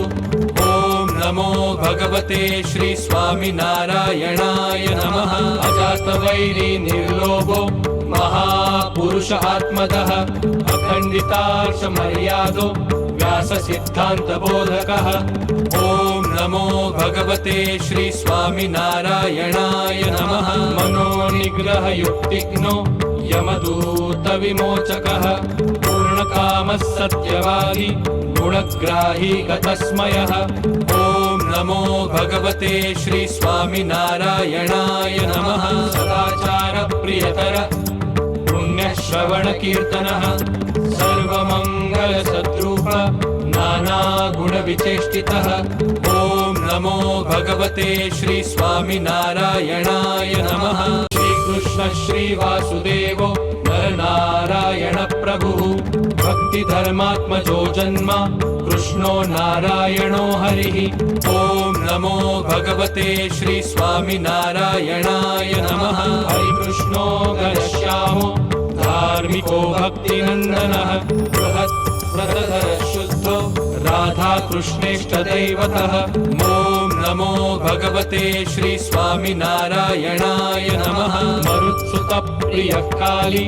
ॐ नमो भगवते श्री स्वामिनारायणाय नमः अजातवैरी निर्लोभो महापुरुष आत्मदः अखण्डितार्षमर्यादो व्याससिद्धान्तबोधकः ॐ नमो भगवते श्री स्वामिनारायणाय नमः मनोनिग्रहयुक्तिघ्नो यमदूतविमोचकः पूर्णकामः सत्यवादी गुणग्राही गतस्मयः ॐ नमो भगवते श्री स्वामिनारायणाय नमः सदाचारप्रियतर पुण्यश्रवणकीर्तनः सर्वमङ्गलसद्रूप नानागुणविचेष्टितः ॐ नमो भगवते श्री स्वामिनारायणाय नमः श्रीकृष्ण श्रीवासुदेवो नरनारायण प्रभुः भक्तिधर्मात्मजो जन्म कृष्णो नारायणो हरिः ॐ नमो भगवते श्री स्वामिनारायणाय नमः हरिकृष्णो घनश्यामो धार्मिको भक्तिनन्दनः बृहत् व्रतधर शुद्धो राधाकृष्णेष्टदैवतः ॐ नमो भगवते श्री स्वामिनारायणाय नमः मरुत्सुतप्रियः काली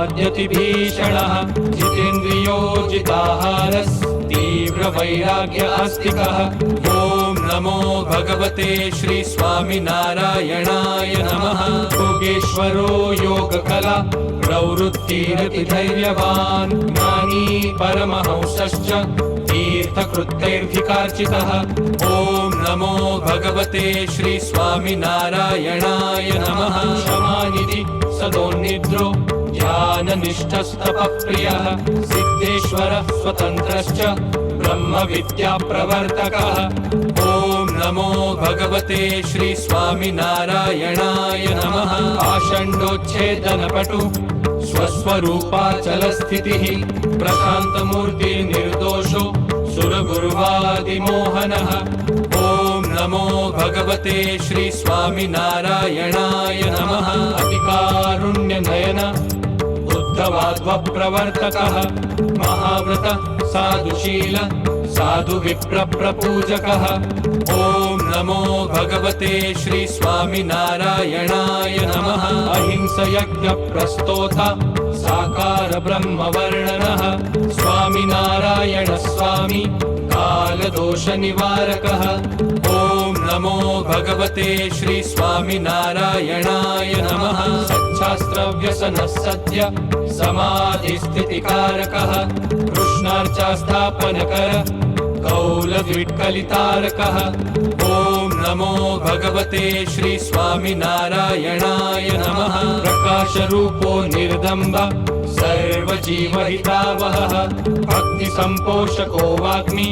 भैरवाद्यतिभीषणः जितेन्द्रियो जिताहारस् तीव्रवैराग्य आस्तिकः ॐ नमो भगवते श्री स्वामिनारायणाय नमः योगेश्वरो योगकला प्रवृत्तिरतिधैर्यवान् ज्ञानी परमहंसश्च तीर्थकृत्यैर्धिकार्चितः ॐ नमो भगवते श्री स्वामिनारायणाय नमः क्षमानिधि सदोन्निद्रो ध्याननिष्ठस्तपप्रियः सिद्धेश्वरः स्वतन्त्रश्च ब्रह्मविद्याप्रवर्तकः ॐ नमो भगवते श्री स्वामिनारायणाय नमः आषण्डोच्छेदनपटु स्वस्वरूपाचलस्थितिः प्रशान्तमूर्तिर्निर्दोषो सुरगुरुवादिमोहनः ॐ नमो भगवते श्री स्वामिनारायणाय नमः अतिकारुण्यनयन बुद्धवाद्वप्रवर्तकः महाव्रत साधुशील साधुविप्रप्रपूजकः ॐ नमो भगवते श्री स्वामिनारायणाय नमः अहिंसयज्ञप्रस्तोत साकार ब्रह्मवर्णनः स्वामिनारायण स्वामी कालदोषनिवारकः ॐ नमो भगवते श्री स्वामिनारायणाय नमः सच्छास्त्रव्यसनः सद्य समाधिस्थितिकारकः कृष्णार्चास्थापनकर कौलविट्कलितारकः ॐ नमो भगवते श्री स्वामिनारायणाय नमः प्रकाशरूपो निर्दम्ब सर्वजीवहितावहः भक्तिसम्पोषको वाग्मी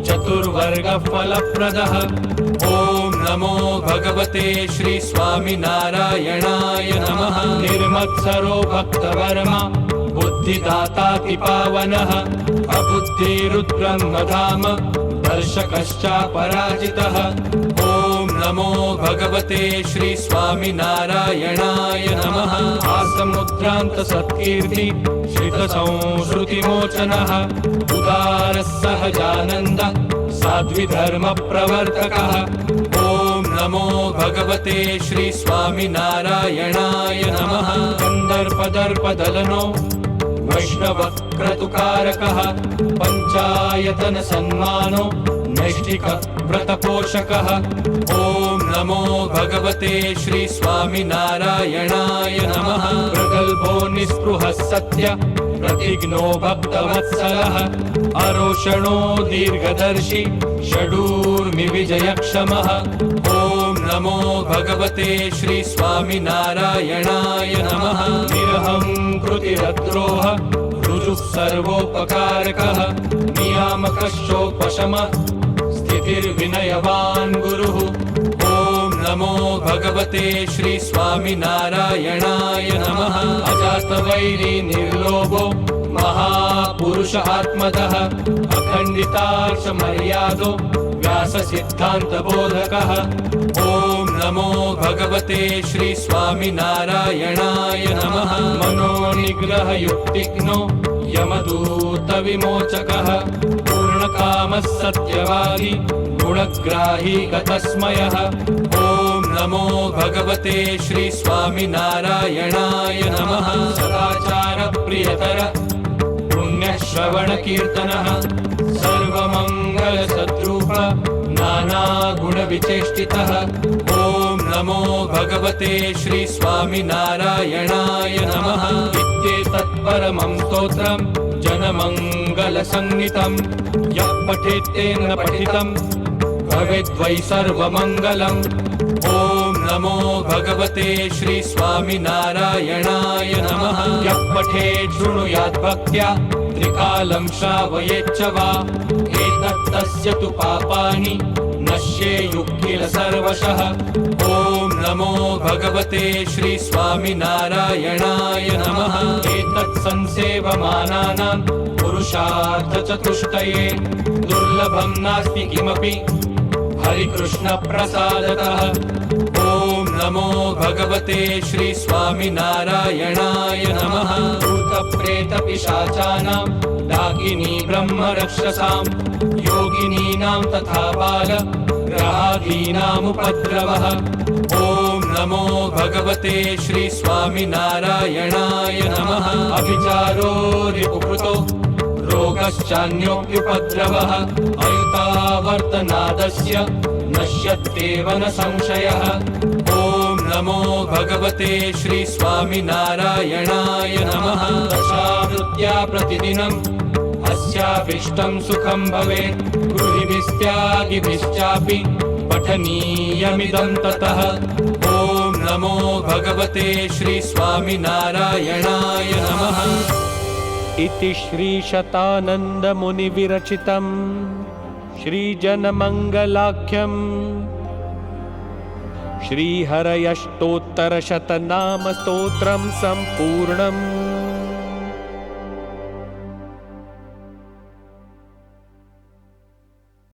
चतुर्वर्गफलप्रदः ॐ नमो भगवते श्री स्वामिनारायणाय नमः। निर्मत्सरो भक्तवर्मा बुद्धिदाताति पावनः अबुद्धिरुद्ब्रह्मधाम दर्शकश्चापराजितः। ॐ नमो भगवते श्री स्वामिनारायणाय नमः। आसमुद्रान्त सत्कीर्ति श्रितसंश्रुतिमोचनः उदारः सहजानन्द साध्विधर्मप्रवर्तकः। ॐ नमो भगवते श्री स्वामिनारायणाय नमः। कन्दर्पदर्पदलनो वैष्णवक्रतुकारकः पञ्चायतन सन्मानो नैष्ठिक व्रतपोषकः। ॐ नमो भगवते श्री स्वामिनारायणाय नमः। प्रगल्भो निःस्पृहः सत्य प्रतिज्ञो भक्तवत्सलः अरोषणो दीर्घदर्शी षडूर्मिविजयक्षमः। ॐ नमो भगवते श्री स्वामिनारायणाय नमः। निरहङ्कृतिरद्रोह ऋजुः सर्वोपकारकः नियामकश्चोपशमः स्थितिर्विनयवान् गुरुः। ॐ नमो भगवते श्री स्वामिनारायणाय नमः। अजातवैरी निर्लोभो महापुरुष आत्मदः अखण्डितार्षमर्यादो व्याससिद्धान्तबोधकः। ॐ नमो भगवते श्री स्वामिनारायणाय नमः। मनोनिग्रहयुक्तिघ्नो यमदूतविमोचकः पूर्णकामः सत्यवादी गुणग्राही गतस्मयः। ॐ नमो भगवते श्री स्वामिनारायणाय नमः। सदाचारप्रियतर पुण्यश्रवणकीर्तनः सर्वमङ्गलसद्रूप नानागुणविचेष्टितः। ॐ नमो भगवते श्री स्वामिनारायणाय नमः। इत्येतत्परमं स्तोत्रं जनमङ्गलसंहितं यः पठेत्तेन पठितं भवेद्वै सर्वमङ्गलम्। ॐ नमो भगवते श्री स्वामिनारायणाय नमः। यः पठेत् शृणुयात् भक्त्या त्रिकालं श्रावयेच्च वा एतत्तस्य तु पापानि नश्येयुः किल सर्वशः। ॐ नमो भगवते श्री स्वामिनारायणाय नमः। एतत् संसेवमानानां पुरुषार्थचतुष्टये दुर्लभं नास्ति किमपि हरिकृष्णप्रसादतः। ॐ नमो भगवते श्री स्वामिनारायणाय नमः। भूतप्रेतपिशाचानां डाकिनी ब्रह्मरक्षसां योगिनीनां तथा बाल ग्रहादीनामुपद्रवः। ॐ नमो भगवते श्री स्वामिनारायणाय नमः। अभिचारो रिपुकृतो रोगश्चान्योऽप्युपद्रवः अयुतावर्तनादस्य नश्यत्येव न संशयः। ॐ नमो भगवते श्री स्वामिनारायणाय नमः। दशावृत्त्या प्रतिदिनम् अस्याभीष्टं सुखं भवेत् गृहीभिस्त्यागिभिश्चापि पठनीयमिदं ततः। ॐ नमो भगवते श्री स्वामिनारायणाय नमः। इति श्रीशतानन्दमुनिविरचितं श्रीजनमङ्गलाख्यं श्रीहरयष्टोत्तरशतनामस्तोत्रं सम्पूर्णम्।